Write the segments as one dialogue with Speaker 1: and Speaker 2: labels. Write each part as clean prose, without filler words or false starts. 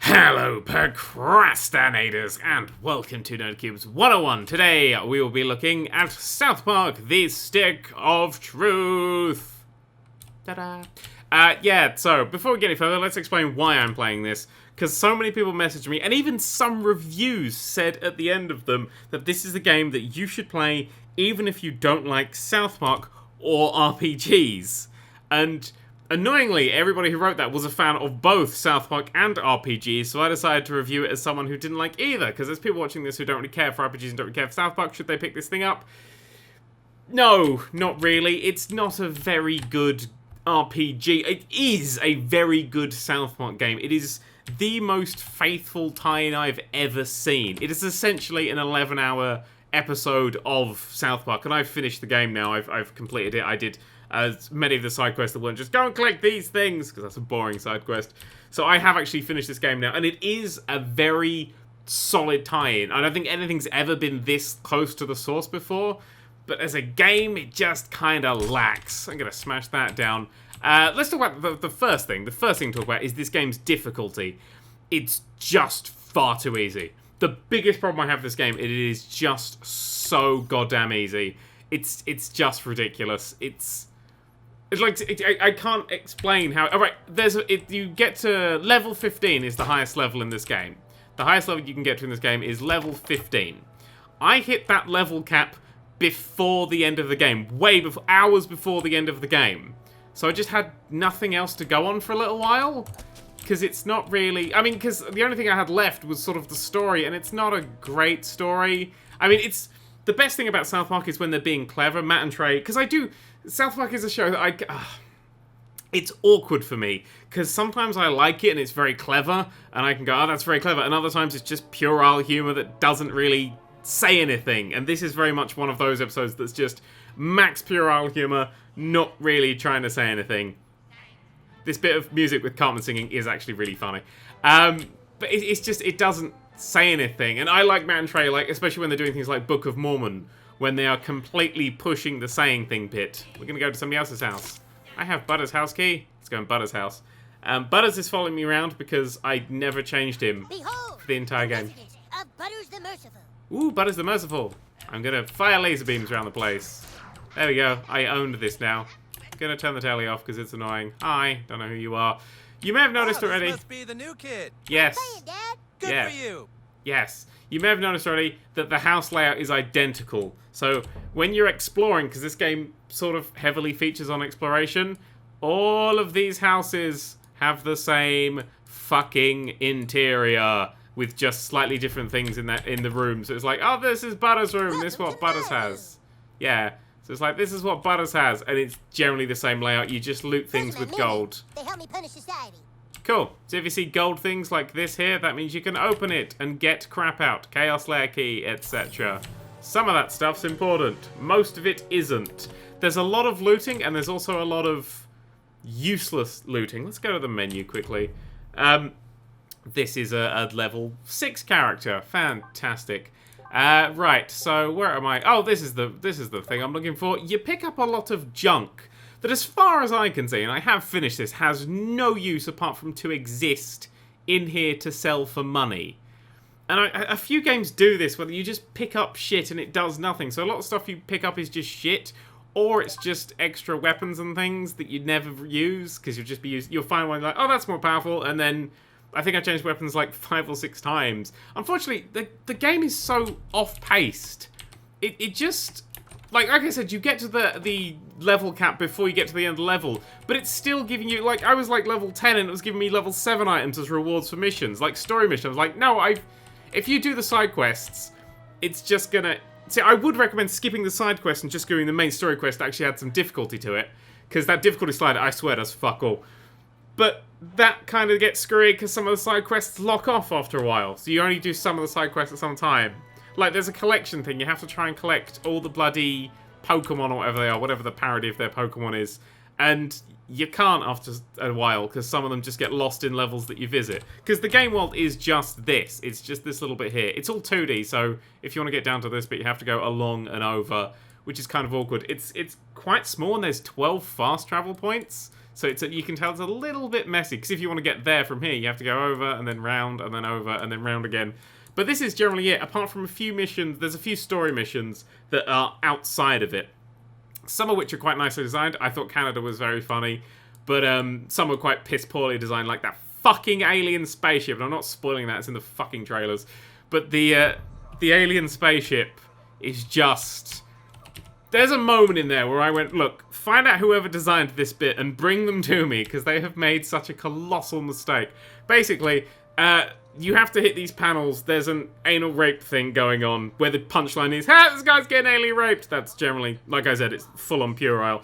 Speaker 1: Hello, procrastinators, and welcome to Nerd3's 101. Today, we will be looking at South Park: The Stick of Truth. Ta-da! So before we get any further, let's explain why I'm playing this. Because so many people messaged me, and even some reviews said at the end of them that this is a game that you should play even if you don't like South Park or RPGs. And annoyingly, everybody who wrote that was a fan of both South Park and RPGs, so I decided to review it as someone who didn't like either, because there's people watching this who don't really care for RPGs and don't really care for South Park. Should they pick this thing up? No, not really. It's not a very good RPG. It is a very good South Park game. It is the most faithful tie-in I've ever seen. It is essentially an 11-hour episode of South Park, and I've finished the game now. I've completed it. I did as many of the side quests that weren't just go and collect these things, because that's a boring side quest. So I have actually finished this game now, and it is a very solid tie-in. I don't think anything's ever been this close to the source before, but as a game, it just kind of lacks. I'm going to smash that down. Let's talk about the first thing. The first thing to talk about is this game's difficulty. It's just far too easy. The biggest problem I have with this game, it is just so goddamn easy. It's just ridiculous. It's like, I can't explain how... Alright, you get to level 15 is the highest level in this game. The highest level you can get to in this game is level 15. I hit that level cap before the end of the game. Hours before the end of the game. So I just had nothing else to go on for a little while. Because it's not really... I mean, because the only thing I had left was sort of the story, and it's not a great story. I mean, it's... The best thing about South Park is when they're being clever. Matt and Trey... Because I do... South Park is a show that it's awkward for me, because sometimes I like it and it's very clever, and I can go, oh, that's very clever, and other times it's just puerile humor that doesn't really say anything, and this is very much one of those episodes that's just max puerile humor, not really trying to say anything. This bit of music with Cartman singing is actually really funny. But it's just, it doesn't say anything, and I like Matt and Trey, like, especially when they're doing things like Book of Mormon, when they are completely pushing the saying thing bit. We're going to go to somebody else's house. I have Butters' house key. Let's go in Butters' house. Butters is following me around because I never changed him for the entire game.
Speaker 2: Butters the Merciful.
Speaker 1: Ooh, Butters the Merciful. I'm going to fire laser beams around the place. There we go. I owned this now. Going to turn the telly off because it's annoying. Hi, don't know who you are. You may have noticed already.
Speaker 3: This must be the new kid.
Speaker 1: Yes.
Speaker 2: Playing, Dad.
Speaker 3: Good for you.
Speaker 1: Yes. You may have noticed already that the house layout is identical. So when you're exploring, because this game sort of heavily features on exploration, all of these houses have the same fucking interior with just slightly different things in the room. So it's like, oh, this is Butters' room. This is what Butters has. Yeah. So it's like, this is what Butters has, and it's generally the same layout. You just loot things with gold.
Speaker 2: They help me punish society.
Speaker 1: Cool. So if you see gold things like this here, that means you can open it and get crap out. Chaos Lair key, etc. Some of that stuff's important. Most of it isn't. There's a lot of looting, and there's also a lot of useless looting. Let's go to the menu quickly. This is a level 6 character. Fantastic. Right, so where am I? Oh, this is the thing I'm looking for. You pick up a lot of junk that, as far as I can see, and I have finished this, has no use apart from to exist in here to sell for money. And a few games do this, where you just pick up shit and it does nothing. So a lot of stuff you pick up is just shit, or it's just extra weapons and things that you'd never use, because you'll find one like, oh, that's more powerful, and then I think I changed weapons like 5 or 6 times. Unfortunately, the game is so off-paced. It just... Like I said, you get to the level cap before you get to the end of the level, but it's still giving you, like, I was like level 10 and it was giving me level 7 items as rewards for missions, like story missions. I was like, no, if you do the side quests, it's just gonna... See, I would recommend skipping the side quest and just doing the main story quest that actually had some difficulty to it, because that difficulty slider, I swear, does fuck all. But that kind of gets screwy because some of the side quests lock off after a while, so you only do some of the side quests at some time. Like, there's a collection thing. You have to try and collect all the bloody Pokemon or whatever they are, whatever the parody of their Pokemon is. And you can't after a while, because some of them just get lost in levels that you visit. Because the game world is just this. It's just this little bit here. It's all 2D, so if you want to get down to this bit, you have to go along and over, which is kind of awkward. It's quite small, and there's 12 fast travel points. So you can tell it's a little bit messy, because if you want to get there from here, you have to go over, and then round, and then over, and then round again. But this is generally it, apart from a few missions. There's a few story missions that are outside of it. Some of which are quite nicely designed. I thought Canada was very funny. But some were quite piss poorly designed, like that fucking alien spaceship. And I'm not spoiling that, it's in the fucking trailers. But the alien spaceship is just... There's a moment in there where I went, look, find out whoever designed this bit and bring them to me, because they have made such a colossal mistake. Basically, you have to hit these panels. There's an anal rape thing going on, where the punchline is, ha, this guy's getting alien raped. That's generally, like I said, it's full on puerile.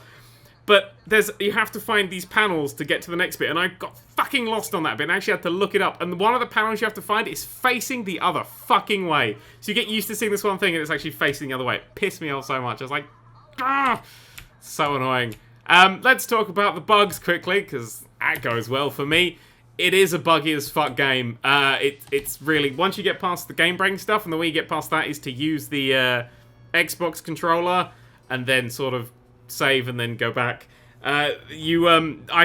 Speaker 1: But you have to find these panels to get to the next bit, and I got fucking lost on that bit and actually had to look it up. And one of the panels you have to find is facing the other fucking way. So you get used to seeing this one thing and it's actually facing the other way. It pissed me off so much. I was like, ah, so annoying. Let's talk about the bugs quickly, because that goes well for me. It is a buggy as fuck game. It's really, once you get past the game breaking stuff, and the way you get past that is to use the Xbox controller and then sort of save and then go back. I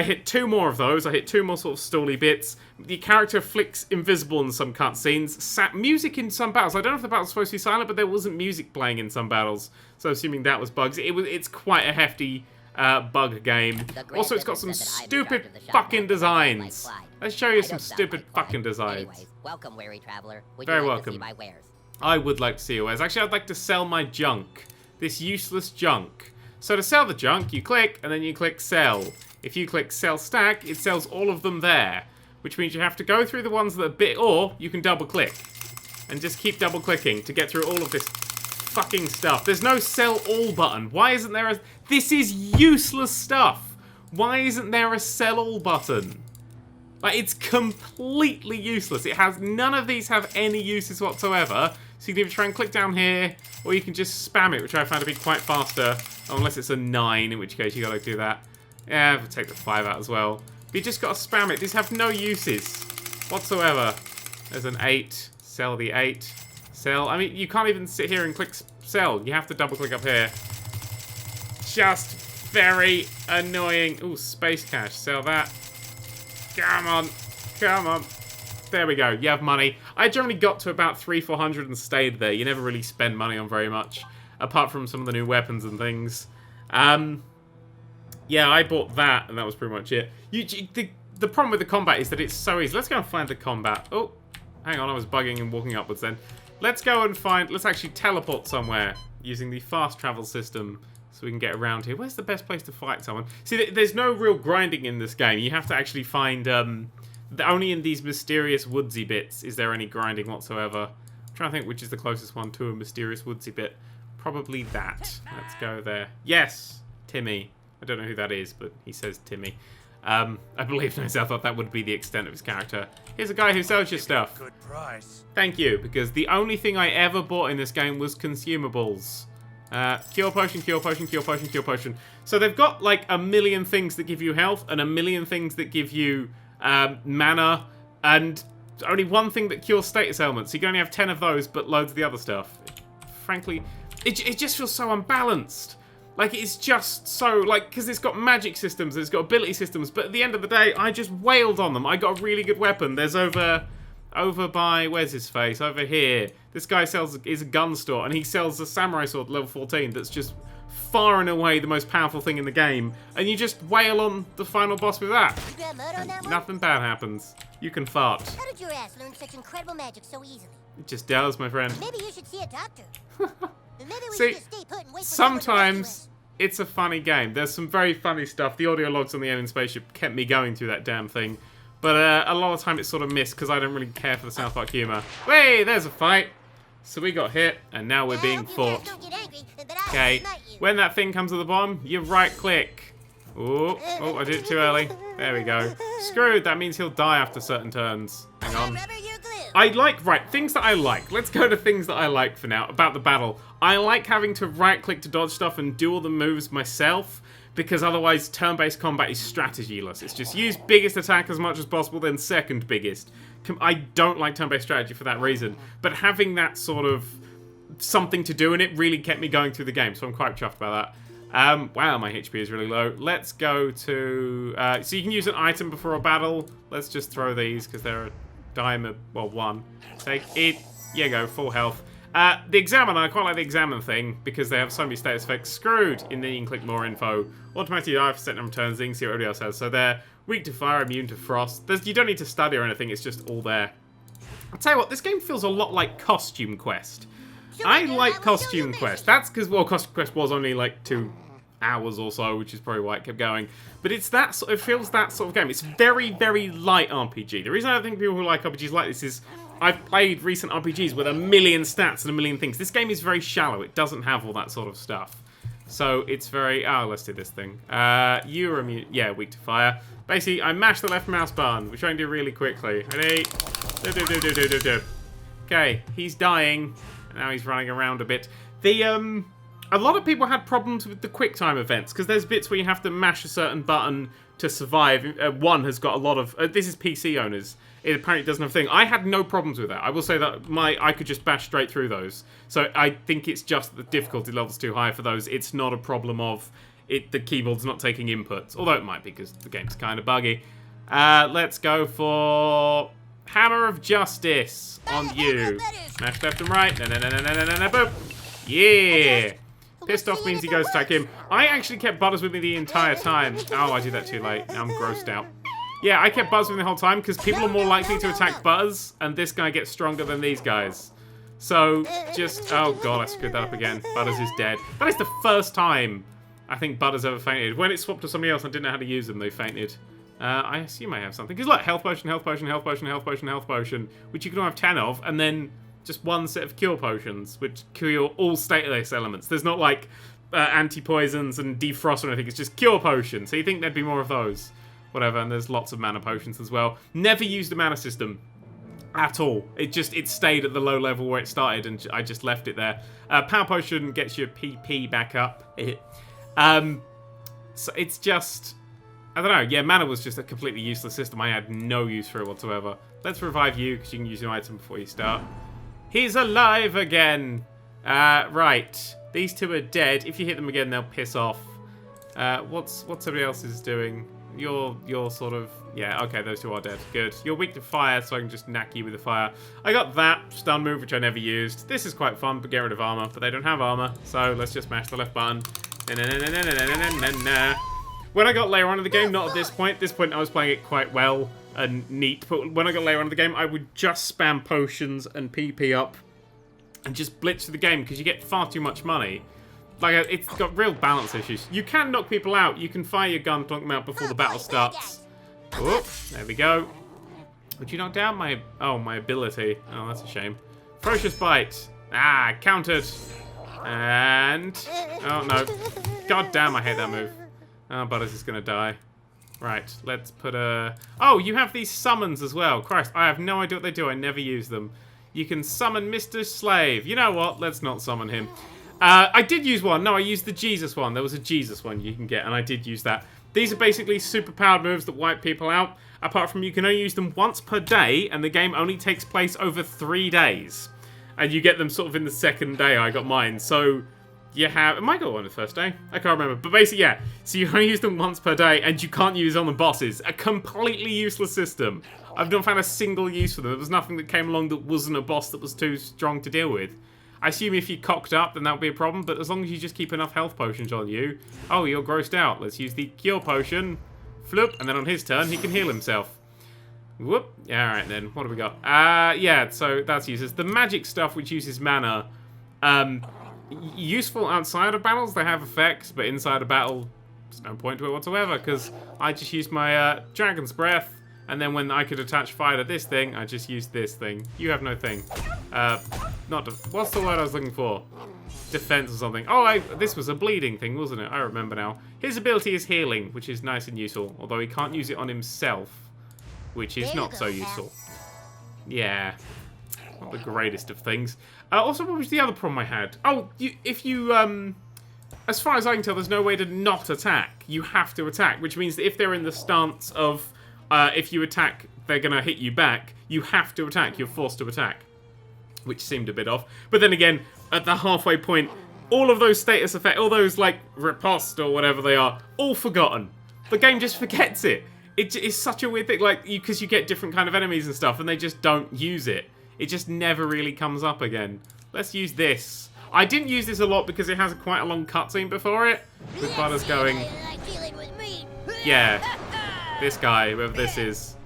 Speaker 1: hit 2 more of those. I hit 2 more sort of stally bits. The character flicks invisible in some cutscenes. Music in some battles. I don't know if the battle's supposed to be silent, but there wasn't music playing in some battles. So assuming that was bugs. It's quite a hefty bug game. Also, it's got some stupid fucking designs. Let's show you some stupid fucking designs.
Speaker 4: Anyways, welcome, weary traveler. Would
Speaker 1: Very
Speaker 4: you like
Speaker 1: welcome.
Speaker 4: To see my wares?
Speaker 1: I would like to see your wares. Actually, I'd like to sell my junk. This useless junk. So to sell the junk, you click, and then you click sell. If you click sell stack, it sells all of them there. Which means you have to go through the ones that are bit, or you can double click. And just keep double clicking to get through all of this fucking stuff. There's no sell all button. Why isn't there a... This is useless stuff. Why isn't there a sell all button? Like, it's completely useless. It has... None of these have any uses whatsoever. So you can either try and click down here, or you can just spam it, which I found to be quite faster. Unless it's a 9, in which case you gotta do that. Yeah, we'll take the 5 out as well. But you just gotta spam it. These have no uses whatsoever. There's an 8. Sell the 8. Sell. I mean, you can't even sit here and click sell. You have to double click up here. Just very annoying. Ooh, space cash. Sell that. Come on. Come on. There we go. You have money. I generally got to about 300-400 and stayed there. You never really spend money on very much. Apart from some of the new weapons and things. Yeah, I bought that, and that was pretty much it. The problem with the combat is that it's so easy. Let's go and find the combat. Oh, hang on, I was bugging and walking upwards then. Let's go and find... Let's actually teleport somewhere using the fast travel system so we can get around here. Where's the best place to fight someone? See, there's no real grinding in this game. You have to actually find... only in these mysterious woodsy bits is there any grinding whatsoever. I'm trying to think which is the closest one to a mysterious woodsy bit. Probably that. Let's go there. Yes! Timmy. I don't know who that is, but he says Timmy. I believe myself thought that would be the extent of his character. Here's a guy who sells you stuff.
Speaker 3: Good price.
Speaker 1: Thank you, because the only thing I ever bought in this game was consumables. Cure potion, cure potion, cure potion, cure potion. So they've got like a million things that give you health, and a million things that give you mana, and only one thing that cures status ailments. So you can only have 10 of those, but loads of the other stuff. Frankly... It just feels so unbalanced. Like, it's just so, like, because it's got magic systems, it's got ability systems, but at the end of the day, I just wailed on them. I got a really good weapon. There's over by, where's his face? Over here. This guy is a gun store, and he sells a samurai sword level 14 that's just far and away the most powerful thing in the game, and you just wail on the final boss with that.
Speaker 2: You grab mud on that one?
Speaker 1: Nothing bad happens. You can fart.
Speaker 2: How did your ass learn such incredible magic so easily?
Speaker 1: It just does, my friend.
Speaker 2: Maybe you should see a doctor. Maybe we
Speaker 1: See,
Speaker 2: should just stay put and wait for someone to rescue
Speaker 1: sometimes
Speaker 2: us.
Speaker 1: it's a funny game. There's some very funny stuff. The audio logs on the alien spaceship kept me going through that damn thing. But a lot of the time it's sort of missed because I don't really care for the South Park humour. Hey, there's a fight. So we got hit, and now we're being
Speaker 2: I hope you
Speaker 1: fought.
Speaker 2: guys don't get angry, but I will
Speaker 1: Okay,
Speaker 2: smite you.
Speaker 1: when that thing comes to the bottom, you right-click. Oh, I did it too early. There we go. Screwed, that means he'll die after certain turns. Hang on.
Speaker 2: Rubber, you're glue.
Speaker 1: I like, right, things that I like. Let's go to things that I like for now, about the battle. I like having to right-click to dodge stuff and do all the moves myself, because otherwise turn-based combat is strategyless. It's just use biggest attack as much as possible, then second biggest. I don't like turn-based strategy for that reason, but having that sort of something to do in it really kept me going through the game, so I'm quite chuffed about Wow, my HP is really low. Let's go to... so you can use an item before a battle. Let's just throw these, because they're a dime, well, one. Take it. Yeah, go, full health. The Examiner, I quite like the Examine thing, because they have so many status effects. Screwed! And then you can click more info. Automatically die for set number of turns, you can see what everybody else has. So they're weak to fire, immune to frost. You don't need to study or anything, it's just all there. I'll tell you what, this game feels a lot like Costume Quest. I like Costume Quest. That's because, well, Costume Quest was only like 2 hours or so, which is probably why it kept going. But it's that sort, it feels that sort of game. It's very, very light RPG. The reason I think people who like RPGs like this is I've played recent RPGs with a million stats and a million things. This game is very shallow. It doesn't have all that sort of stuff. So it's very... Oh, let's do this thing. You're immune... Yeah, weak to fire. Basically, I mash the left mouse button, which I can do really quickly. Ready? Do. Okay, he's dying. Now he's running around a bit. A lot of people had problems with the QuickTime events, because there's bits where you have to mash a certain button to survive. One has got a lot of... this is PC owners. It apparently doesn't have a thing. I had no problems with that. I will say that I could just bash straight through those. So I think it's just the difficulty level's too high for those. It's not a problem of the keyboard's not taking inputs. Although it might be, because the game's kind of buggy. Let's go for... Hammer of Justice on you. Smash left and right. Boop. Yeah. Pissed off means he goes to attack him. I actually kept Butters with me the entire time. Oh, I did that too late. Now I'm grossed out. Yeah, I kept Butters with me the whole time because people are more likely to attack Butters, and this guy gets stronger than these guys. So, just... Oh, God, I screwed that up again. Butters is dead. That is the first time I think Butters ever fainted. When it swapped to somebody else, I didn't know how to use them. They fainted. I assume I have something. Because, look, health potion, health potion, health potion, health potion, health potion, which you can all have 10 of, and then just one set of cure potions, which cure all status elements. There's not, like, anti-poisons and defrost or anything. It's just cure potions. So you think there'd be more of those. Whatever, and there's lots of mana potions as well. Never used the mana system at all. It stayed at the low level where it started, and I just left it there. Power potion gets your PP back up. So it's just... I don't know. Yeah, mana was just a completely useless system. I had no use for it whatsoever. Let's revive you, because you can use an item before you start. He's alive again! Right. These two are dead. If you hit them again, they'll piss off. What's everybody else is doing? You're sort of... Yeah, okay, those two are dead. Good. You're weak to fire, so I can just knack you with the fire. I got that stun move, which I never used. This is quite fun, but get rid of armor. But they don't have armor, so let's just mash the left button. When I got later on in the game, not at this point. This point I was playing it quite well and neat. But when I got later on in the game, I would just spam potions and PP up and just blitz through the game because you get far too much money. Like, it's got real balance issues. You can knock people out. You can fire your gun to knock them out before the battle starts. Whoop, there we go. Would you knock down my... Oh, my ability. Oh, that's a shame. Ferocious Bite. Ah, countered. And... Oh, no. God damn, I hate that move. Oh, Butters is going to die. Right, let's put a... Oh, you have these summons as well. Christ, I have no idea what they do. I never use them. You can summon Mr. Slave. You know what? Let's not summon him. I did use one. No, I used the Jesus one. There was a Jesus one you can get, and I did use that. These are basically super-powered moves that wipe people out. Apart from you can only use them once per day, and the game only takes place over 3 days. And you get them sort of in the second day. I got mine. So you have... Am I got one on the first day? I can't remember. But basically, yeah. So you only use them once per day, and you can't use on the bosses. A completely useless system. I've not found a single use for them. There was nothing that came along that wasn't a boss that was too strong to deal with. I assume if you cocked up, then that would be a problem, but as long as you just keep enough health potions on you... Oh, you're grossed out. Let's use the cure potion. Floop, and then on his turn, he can heal himself. Whoop. Yeah, alright then. What do we got? Yeah, so that's useless. The magic stuff, which uses mana, useful outside of battles. They have effects, but inside a battle, there's no point to it whatsoever, because I just used my Dragon's Breath, and then when I could attach fire to this thing, I just used this thing. You have no thing. What's the word I was looking for? Defense or something. Oh, this was a bleeding thing, wasn't it? I remember now. His ability is healing, which is nice and useful, although he can't use it on himself, which is not so useful. Yeah. Not the greatest of things. Also, what was the other problem I had? Oh, as far as I can tell, there's no way to not attack. You have to attack, which means that if they're in the stance of if you attack, they're going to hit you back, you have to attack. You're forced to attack, which seemed a bit off. But then again, at the halfway point, all of those status effects, all those, like, riposte or whatever they are, all forgotten. The game just forgets it. It is such a weird thing, like, because you get different kind of enemies and stuff, and they just don't use it. It just never really comes up again. Let's use this. I didn't use this a lot because it has quite a long cutscene before it, with Butters going, yeah, this guy, whoever this is.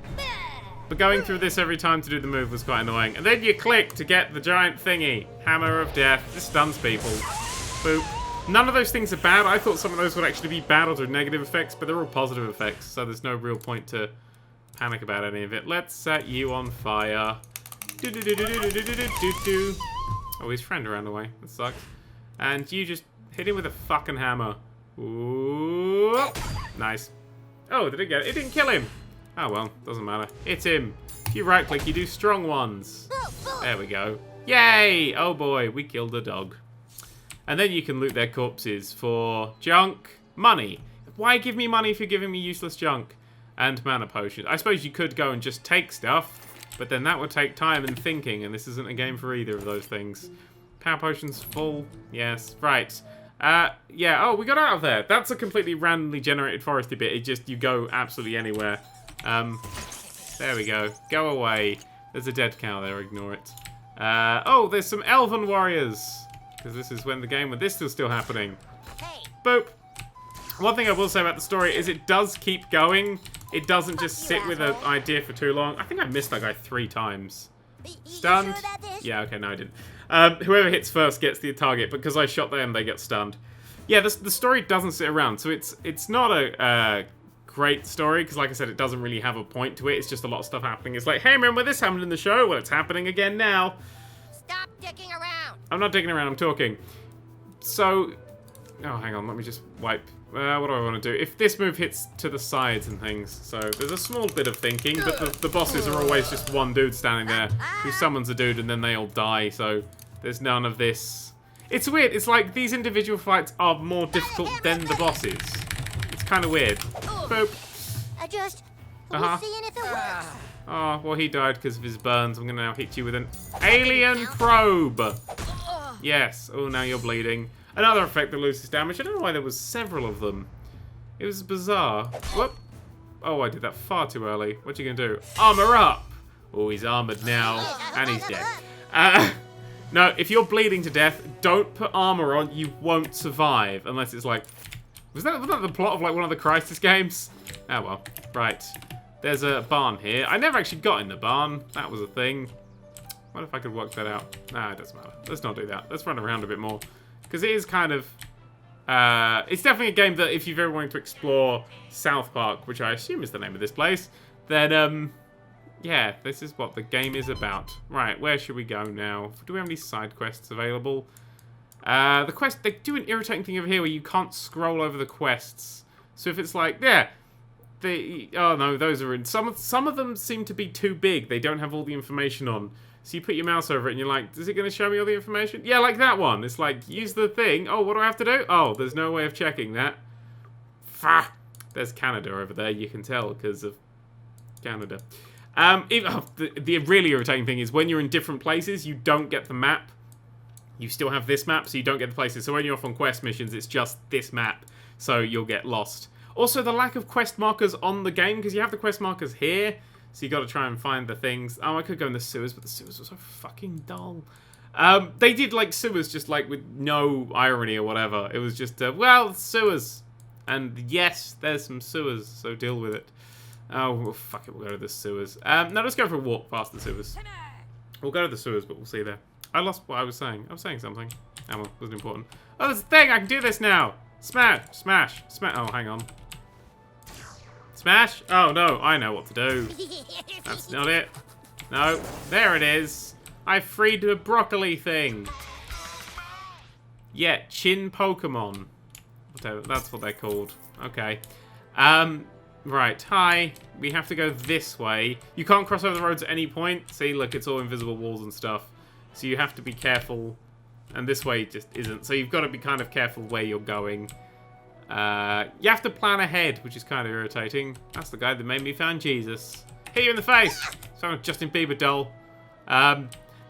Speaker 1: But going through this every time to do the move was quite annoying. And then you click to get the giant thingy. Hammer of Death. This stuns people. Boop. None of those things are bad. I thought some of those would actually be bad or do negative effects, but they're all positive effects, so there's no real point to panic about any of it. Let's set you on fire. Do-do-do-do-do-do-do-do-do. Oh, his friend around the way. That sucks. And you just hit him with a fucking hammer. Ooh. Nice. Oh, did it get it? It didn't kill him. Oh, well, doesn't matter. Hit him. If you right-click, you do strong ones. There we go. Yay! Oh, boy, we killed a dog. And then you can loot their corpses for junk, money. Why give me money if you're giving me useless junk? And mana potions. I suppose you could go and just take stuff, but then that would take time and thinking, and this isn't a game for either of those things. Power potions full. Yes. Right. Yeah. Oh, we got out of there. That's a completely randomly generated foresty bit. It just, you go absolutely anywhere. There we go. Go away. There's a dead cow there. Ignore it. Oh, there's some elven warriors. Because this is when this is still happening.
Speaker 2: Hey.
Speaker 1: Boop. One thing I will say about the story is it does keep going. It doesn't just sit with an idea for too long. I think I missed that guy 3 times. Stunned?
Speaker 2: Sure about this?
Speaker 1: Yeah, okay, no, I didn't. Whoever hits first gets the target. Because I shot them, they get stunned. Yeah, the story doesn't sit around. So it's not a great story. Because like I said, it doesn't really have a point to it. It's just a lot of stuff happening. It's like, hey, remember this happened in the show? Well, it's happening again now.
Speaker 2: Stop dicking around.
Speaker 1: I'm not digging around, I'm talking. So, oh, hang on, let me just wipe. What do I want to do? If this move hits to the sides and things, so there's a small bit of thinking, but the bosses are always just one dude standing there who summons a dude and then they all die, so there's none of this. It's weird, it's like these individual fights are more difficult than the bosses. It's kind of weird. Boop.
Speaker 2: I just
Speaker 1: Uh-huh.
Speaker 2: seeing if it works.
Speaker 1: Oh, well, he died because of his burns. I'm going to now hit you with an alien probe. Yes. Oh, now you're bleeding. Another effect that loses damage. I don't know why there was several of them. It was bizarre. Whoop. Oh, I did that far too early. What you going to do? Armor up. Oh, he's armored now. And he's dead. No, if you're bleeding to death, don't put armor on. You won't survive. Unless it's like... Was that the plot of like one of the Crisis games? Oh, well. Right. There's a barn here. I never actually got in the barn. That was a thing. What if I could work that out? Nah, it doesn't matter. Let's not do that. Let's run around a bit more. Because it is kind of... it's definitely a game that if you've ever wanted to explore South Park, which I assume is the name of this place, then, yeah, this is what the game is about. Right, where should we go now? Do we have any side quests available? The quest... They do an irritating thing over here where you can't scroll over the quests. So if it's like... Yeah... oh no, those are in. Some of them seem to be too big. They don't have all the information on. So you put your mouse over it and you're like, is it going to show me all the information? Yeah, like that one. It's like, use the thing. Oh, what do I have to do? Oh, there's no way of checking that. Fuck. There's Canada over there. You can tell because of Canada. The really irritating thing is when you're in different places, you don't get the map. You still have this map, so you don't get the places. So when you're off on quest missions, it's just this map. So you'll get lost. Also, the lack of quest markers on the game, because you have the quest markers here, so you got to try and find the things. Oh, I could go in the sewers, but the sewers were so fucking dull. They did, like, sewers just, like, with no irony or whatever. It was just, well, sewers. And, yes, there's some sewers, so deal with it. Oh, well, fuck it, we'll go to the sewers. No, let's go for a walk past the sewers. We'll go to the sewers, but we'll see there. I lost what I was saying. I was saying something. Oh, well, wasn't important. Oh, there's a thing! I can do this now! Smash! Smash! Smash! Oh, hang on. Smash? Oh, no. I know what to do. That's not it. No. There it is. I freed the broccoli thing. Yeah, chin Pokemon. Whatever. That's what they're called. Okay. Right. Hi. We have to go this way. You can't cross over the roads at any point. See, look, it's all invisible walls and stuff. So you have to be careful. And this way just isn't. So you've got to be kind of careful where you're going. You have to plan ahead, which is kind of irritating. That's the guy that made me find Jesus. Hit you in the face! Found a Justin Bieber doll.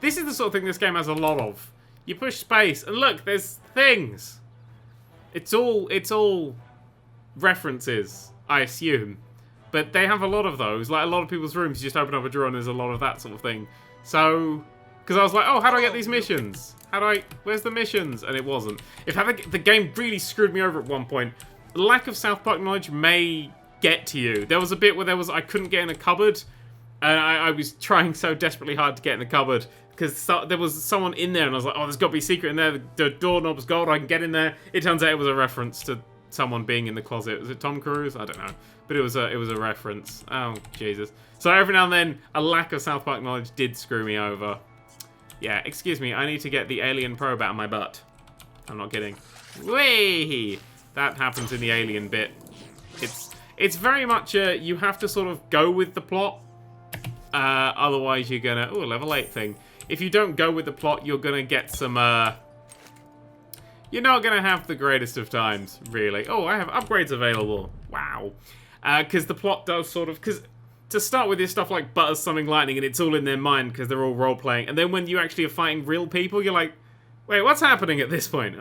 Speaker 1: This is the sort of thing this game has a lot of. You push space, and look, there's things. It's all references, I assume. But they have a lot of those. Like, a lot of people's rooms, you just open up a drawer and there's a lot of that sort of thing. So, because I was like, oh, how do I get these missions? Where's the missions? And it wasn't. The game really screwed me over at one point. Lack of South Park knowledge may get to you. There was a bit where I couldn't get in a cupboard. And I was trying so desperately hard to get in the cupboard. Because there was someone in there and I was like, oh, there's got to be a secret in there. The doorknob's gold, I can get in there. It turns out it was a reference to someone being in the closet. Was it Tom Cruise? I don't know. But it was a reference. Oh, Jesus. So every now and then, a lack of South Park knowledge did screw me over. Yeah, excuse me, I need to get the alien probe out of my butt. I'm not kidding. Whee! That happens in the alien bit. It's very much you have to sort of go with the plot. Otherwise you're gonna... Ooh, level 8 thing. If you don't go with the plot, you're gonna get some... You're not gonna have the greatest of times, really. Oh, I have upgrades available. Wow. Because the plot does sort of... Because to start with, there's stuff like Butters summoning lightning, and it's all in their mind because they're all role-playing. And then when you actually are fighting real people, you're like, wait, what's happening at this point?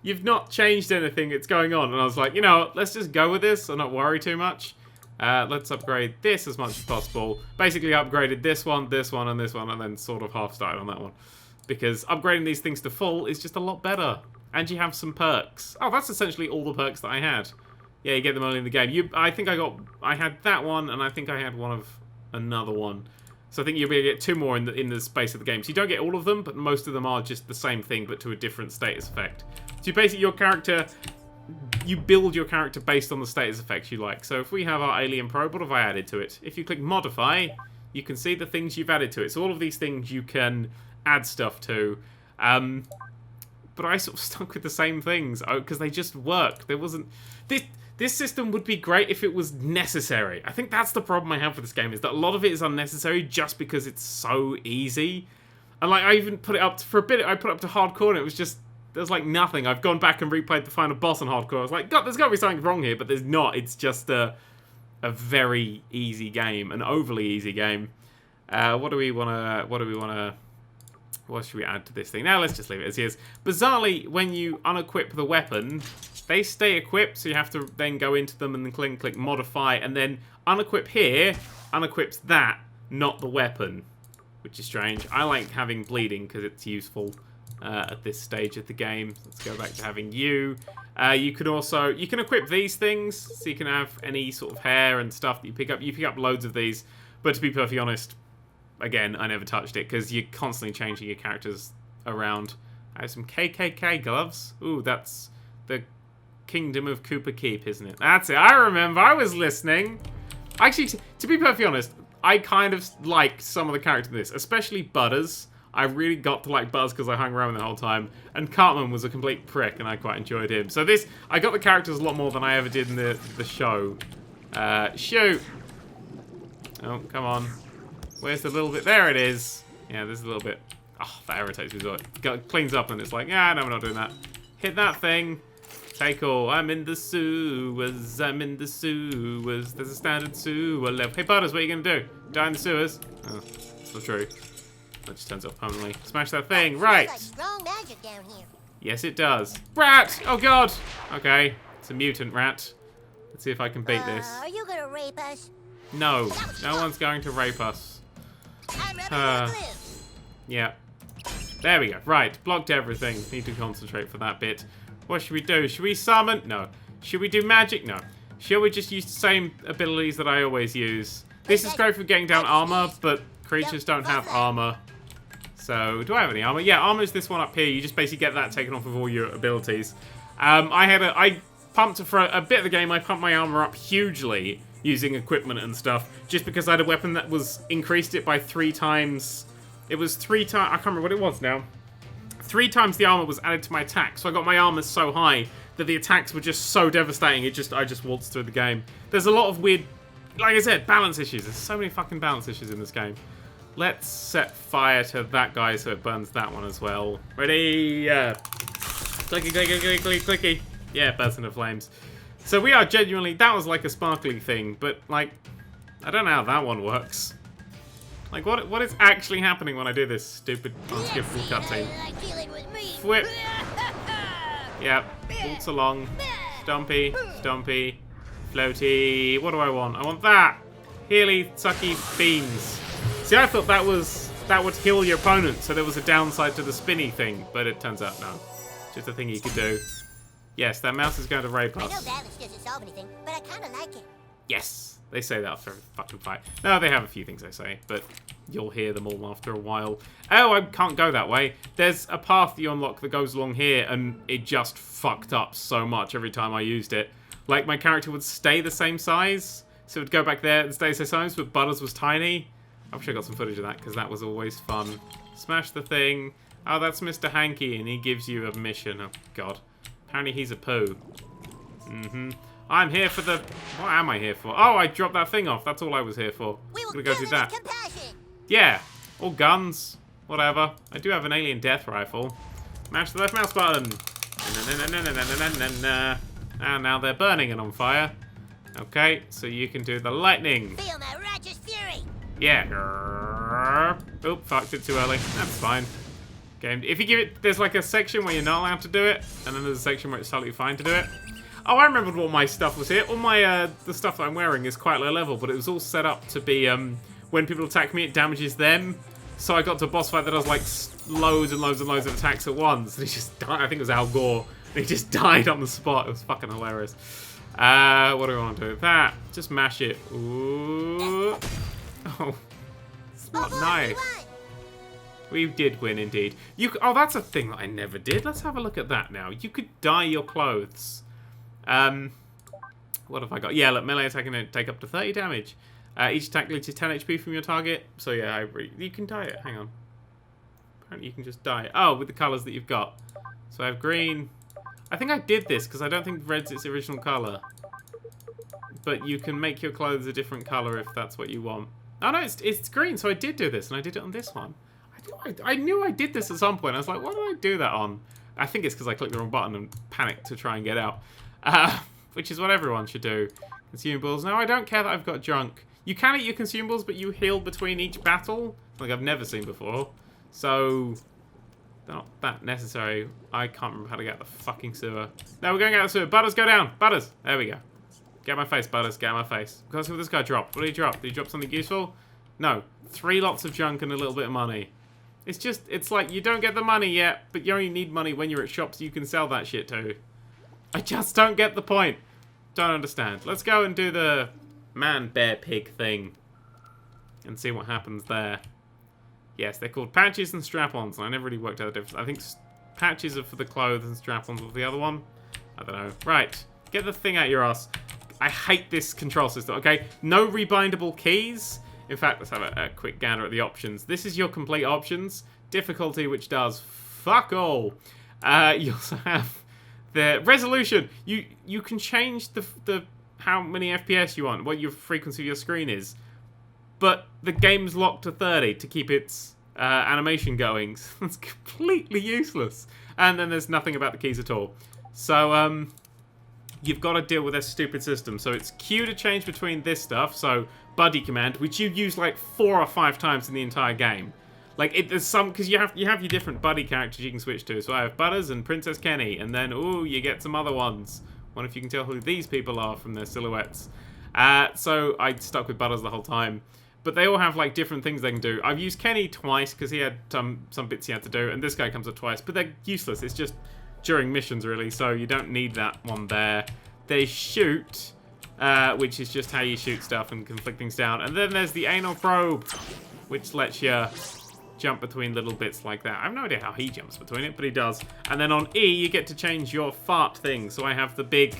Speaker 1: You've not changed anything that's going on. And I was like, you know, let's just go with this and not worry too much. Let's upgrade this as much as possible. Basically upgraded this one, and this one, and then sort of half started on that one. Because upgrading these things to full is just a lot better. And you have some perks. Oh, that's essentially all the perks that I had. Yeah, you get them early in the game. I think I had that one, and I think I had one of another one. So I think you'll be able to get 2 more in the space of the game. So you don't get all of them, but most of them are just the same thing, but to a different status effect. So basically your character... You build your character based on the status effects you like. So if we have our alien probe, what have I added to it? If you click modify, you can see the things you've added to it. So all of these things you can add stuff to. But I sort of stuck with the same things because they just work. There wasn't... This system would be great if it was necessary. I think that's the problem I have with this game, is that a lot of it is unnecessary just because it's so easy. And like, I even put it up for a bit, I put it up to hardcore and it was just... There's like nothing. I've gone back and replayed the final boss on hardcore. I was like, God, there's got to be something wrong here, but there's not. It's just a very easy game, an overly easy game. What should we add to this thing? Now let's just leave it as is. Bizarrely, when you unequip the weapon, they stay equipped, so you have to then go into them and then click modify, and then unequip here unequips that, not the weapon, which is strange. I like having bleeding because it's useful. At this stage of the game. Let's go back to having you. You can equip these things, so you can have any sort of hair and stuff that you pick up. You pick up loads of these, but to be perfectly honest, again, I never touched it because you're constantly changing your characters around. I have some KKK gloves. Ooh, that's the Kingdom of Cooper Keep, isn't it? That's it. I remember. I was listening. Actually, to be perfectly honest, I kind of like some of the characters in this, especially Butters. I really got to like Buzz because I hung around the whole time. And Cartman was a complete prick, and I quite enjoyed him. So I got the characters a lot more than I ever did in the show. Shoot! Oh, come on. Where's the little bit? There it is. Yeah, there's a little bit. Oh, that irritates me. So it cleans up, and it's like, yeah, no, we're not doing that. Hit that thing. Take all. I'm in the sewers. I'm in the sewers. There's a standard sewer level. Hey, Butters, what are you going to do? Die in the sewers? Oh, that's not true. That just turns off permanently. Smash that thing. Right.
Speaker 2: Like strong magic down here.
Speaker 1: Yes, it does. Rat! Oh, God. Okay. It's a mutant rat. Let's see if I can beat this.
Speaker 2: Are you gonna rape us?
Speaker 1: No. No one's going to rape us.
Speaker 2: I'm ready to live.
Speaker 1: Yeah. There we go. Right. Blocked everything. Need to concentrate for that bit. What should we do? Should we summon? No. Should we do magic? No. Shall we just use the same abilities that I always use? This is great for getting down armor, but creatures don't have armor. So, do I have any armor? Yeah, armor is this one up here. You just basically get that taken off of all your abilities. I pumped for a bit of the game. I pumped my armor up hugely using equipment and stuff, just because I had a weapon that was increased it by 3 times. It was 3 times. I can't remember what it was now. 3 times the armor was added to my attack, so I got my armor so high that the attacks were just so devastating. I just waltzed through the game. There's a lot of weird, like I said, balance issues. There's so many fucking balance issues in this game. Let's set fire to that guy so it burns that one as well. Ready? Clicky, clicky, clicky, clicky, clicky. Yeah, burst into flames. So we are genuinely... That was like a sparkly thing, but, like... I don't know how that one works. Like, what is actually happening when I do this stupid unskippable cutscene?
Speaker 2: Like dealing with me.
Speaker 1: Whip. Yep. Waltz along. Stompy. Stompy. Floaty. What do I want? I want that. Healy, sucky beans. See, I thought that would heal your opponent, so there was a downside to the spinny thing, but it turns out no. Just a thing you could do. Yes, that mouse is going to rape
Speaker 2: I know
Speaker 1: us.
Speaker 2: balance doesn't solve anything, but I kind of like it.
Speaker 1: Yes, they say that after every fucking fight. No, they have a few things they say, but you'll hear them all after a while. Oh, I can't go that way. There's a path you unlock that goes along here, and it just fucked up so much every time I used it. Like, my character would stay the same size, so it would go back there and stay the same size, but Butters was tiny. I wish I got some footage of that, because that was always fun. Smash the thing. Oh, that's Mr. Hanky, and he gives you a mission. Oh, God. Apparently he's a poo. I'm here for the... What am I here for? Oh, I dropped that thing off. That's all I was here for.
Speaker 2: We will
Speaker 1: I'm gonna go
Speaker 2: kill
Speaker 1: do
Speaker 2: him with
Speaker 1: that.
Speaker 2: compassion.
Speaker 1: Yeah. Or guns. Whatever. I do have an alien death rifle. Mash the left mouse button. And now they're burning and on fire. Okay, so you can do the lightning.
Speaker 2: Feel my righteous fury.
Speaker 1: Yeah. Oop, fucked it too early. That's fine. Game. If you give it, there's like a section where you're not allowed to do it, and then there's a section where it's totally fine to do it. Oh, I remembered what my stuff was here. All my the stuff that I'm wearing is quite low level, but it was all set up to be when people attack me, it damages them. So I got to a boss fight that does like loads and loads and loads of attacks at once, and he just died. I think it was Al Gore. And he just died on the spot. It was fucking hilarious. What do we want to do with that? Just mash it. Ooh. Oh, it's not nice. We did win, indeed. Oh, that's a thing that I never did. Let's have a look at that now. You could dye your clothes. What have I got? Yeah, look, melee attack can take up to 30 damage. Each attack leads to 10 HP from your target. So yeah, you can dye it. Hang on. Apparently you can just dye it. Oh, with the colours that you've got. So I have green. I think I did this because I don't think red's its original colour. But you can make your clothes a different colour if that's what you want. Oh no, it's green. So I did do this, and I did it on this one. I knew I did this at some point. I was like, what did I do that on? I think it's because I clicked the wrong button and panicked to try and get out. Which is what everyone should do. Consumables. No, I don't care that I've got drunk. You can eat your consumables, but you heal between each battle. Like I've never seen before. So, they're not that necessary. I can't remember how to get out the fucking sewer. No, we're going out the sewer. Butters, go down. Butters. There we go. Get my face, Butters. Get my face. Let's see what this guy dropped. What did he drop? Did he drop something useful? No. 3 lots of junk and a little bit of money. It's just, it's like, you don't get the money yet, but you only need money when you're at shops you can sell that shit to. I just don't get the point. Don't understand. Let's go and do the man, bear, pig thing. And see what happens there. Yes, they're called patches and strap-ons, and I never really worked out the difference. I think patches are for the clothes and strap-ons for the other one. I don't know. Right. Get the thing out your ass. I hate this control system, okay? No rebindable keys. In fact, let's have a quick gander at the options. This is your complete options. Difficulty, which does fuck all. You also have the resolution. You can change the how many FPS you want, what your frequency of your screen is. But the game's locked to 30 to keep its animation going. So it's completely useless. And then there's nothing about the keys at all. So, you've got to deal with this stupid system. So it's Q to change between this stuff. So buddy command, which you use like 4 or 5 times in the entire game. Like there's some, because you have your different buddy characters you can switch to. So I have Butters and Princess Kenny, and then ooh, you get some other ones. Wonder if you can tell who these people are from their silhouettes. So I stuck with Butters the whole time. But they all have like different things they can do. I've used Kenny twice because he had some bits he had to do, and this guy comes up twice. But they're useless. It's just during missions really, so you don't need that one there. They shoot, which is just how you shoot stuff and can flick things down. And then there's the anal probe, which lets you jump between little bits like that. I have no idea how he jumps between it, but he does. And then on E, you get to change your fart thing. So I have the big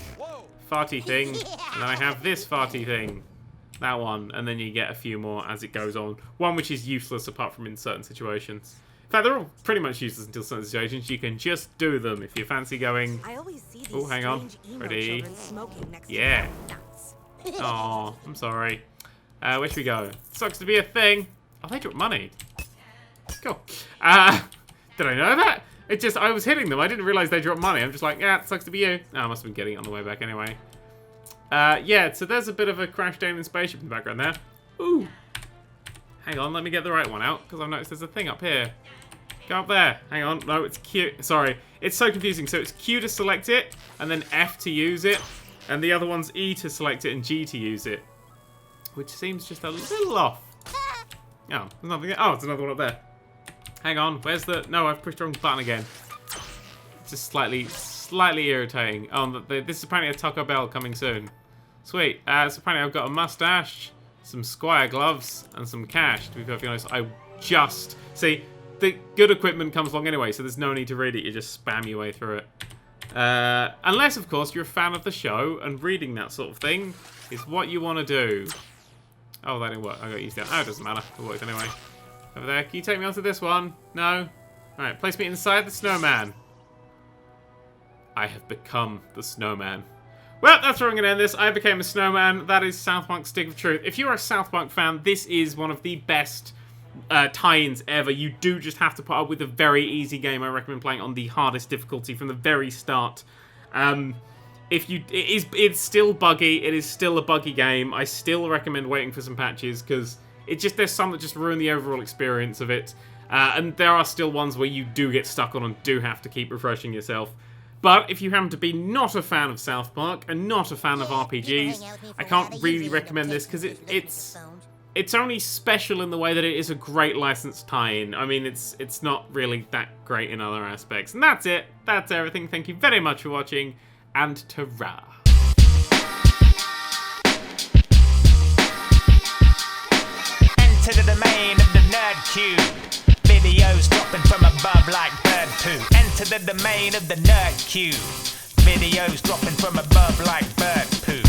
Speaker 1: farty thing, and then I have this farty thing. That one, and then you get a few more as it goes on. One which is useless apart from in certain situations. In fact, they're all pretty much useless until certain situations. You can just do them if you fancy going.
Speaker 5: I always see these
Speaker 1: Oh, hang on. Ready? Yeah. Oh, I'm sorry. Where should we go? Sucks to be a thing. Oh, they dropped money. Cool. Did I know that? It just, I was hitting them. I didn't realize they dropped money. I'm just like, yeah, it sucks to be you. Oh, I must have been getting it on the way back anyway. Yeah, so there's a bit of a crashed alien spaceship in the background there. Ooh. Hang on, let me get the right one out, because I've noticed there's a thing up here. Go up there. Hang on. No, it's Q. Sorry. It's so confusing. So it's Q to select it, and then F to use it, and the other one's E to select it and G to use it. Which seems just a little off. Oh, there's nothing. Oh, there's another one up there. Hang on. Where's the... No, I've pushed the wrong button again. It's just slightly irritating. Oh, this is apparently a Taco Bell coming soon. Sweet. So apparently I've got a mustache, some Squire gloves, and some cash. To be perfectly honest, I just... See, the good equipment comes along anyway, so there's no need to read it. You just spam your way through it. Unless, of course, you're a fan of the show, and reading that sort of thing is what you want to do. Oh, that didn't work. I got used to it. Oh, it doesn't matter. It worked anyway. Over there. Can you take me onto this one? No? Alright, place me inside the snowman. I have become the snowman. Well, that's where I'm going to end this. I became a snowman. That is South Park Stick of Truth. If you're a South Park fan, this is one of the best tie-ins ever. You do just have to put up with a very easy game. I recommend playing on the hardest difficulty from the very start. It's still buggy. It is still a buggy game. I still recommend waiting for some patches because there's some that just ruin the overall experience of it. And there are still ones where you do get stuck on and do have to keep refreshing yourself. But if you happen to be not a fan of South Park and not a fan of RPGs, I can't really recommend this because it's only special in the way that it is a great licensed tie-in. I mean, it's not really that great in other aspects. And that's it. That's everything. Thank you very much for watching, and ta-ra.
Speaker 5: Enter the domain of the Nerd³. Videos dropping from above like bird poo. Enter the domain of the Nerd³. Videos dropping from above like bird poo.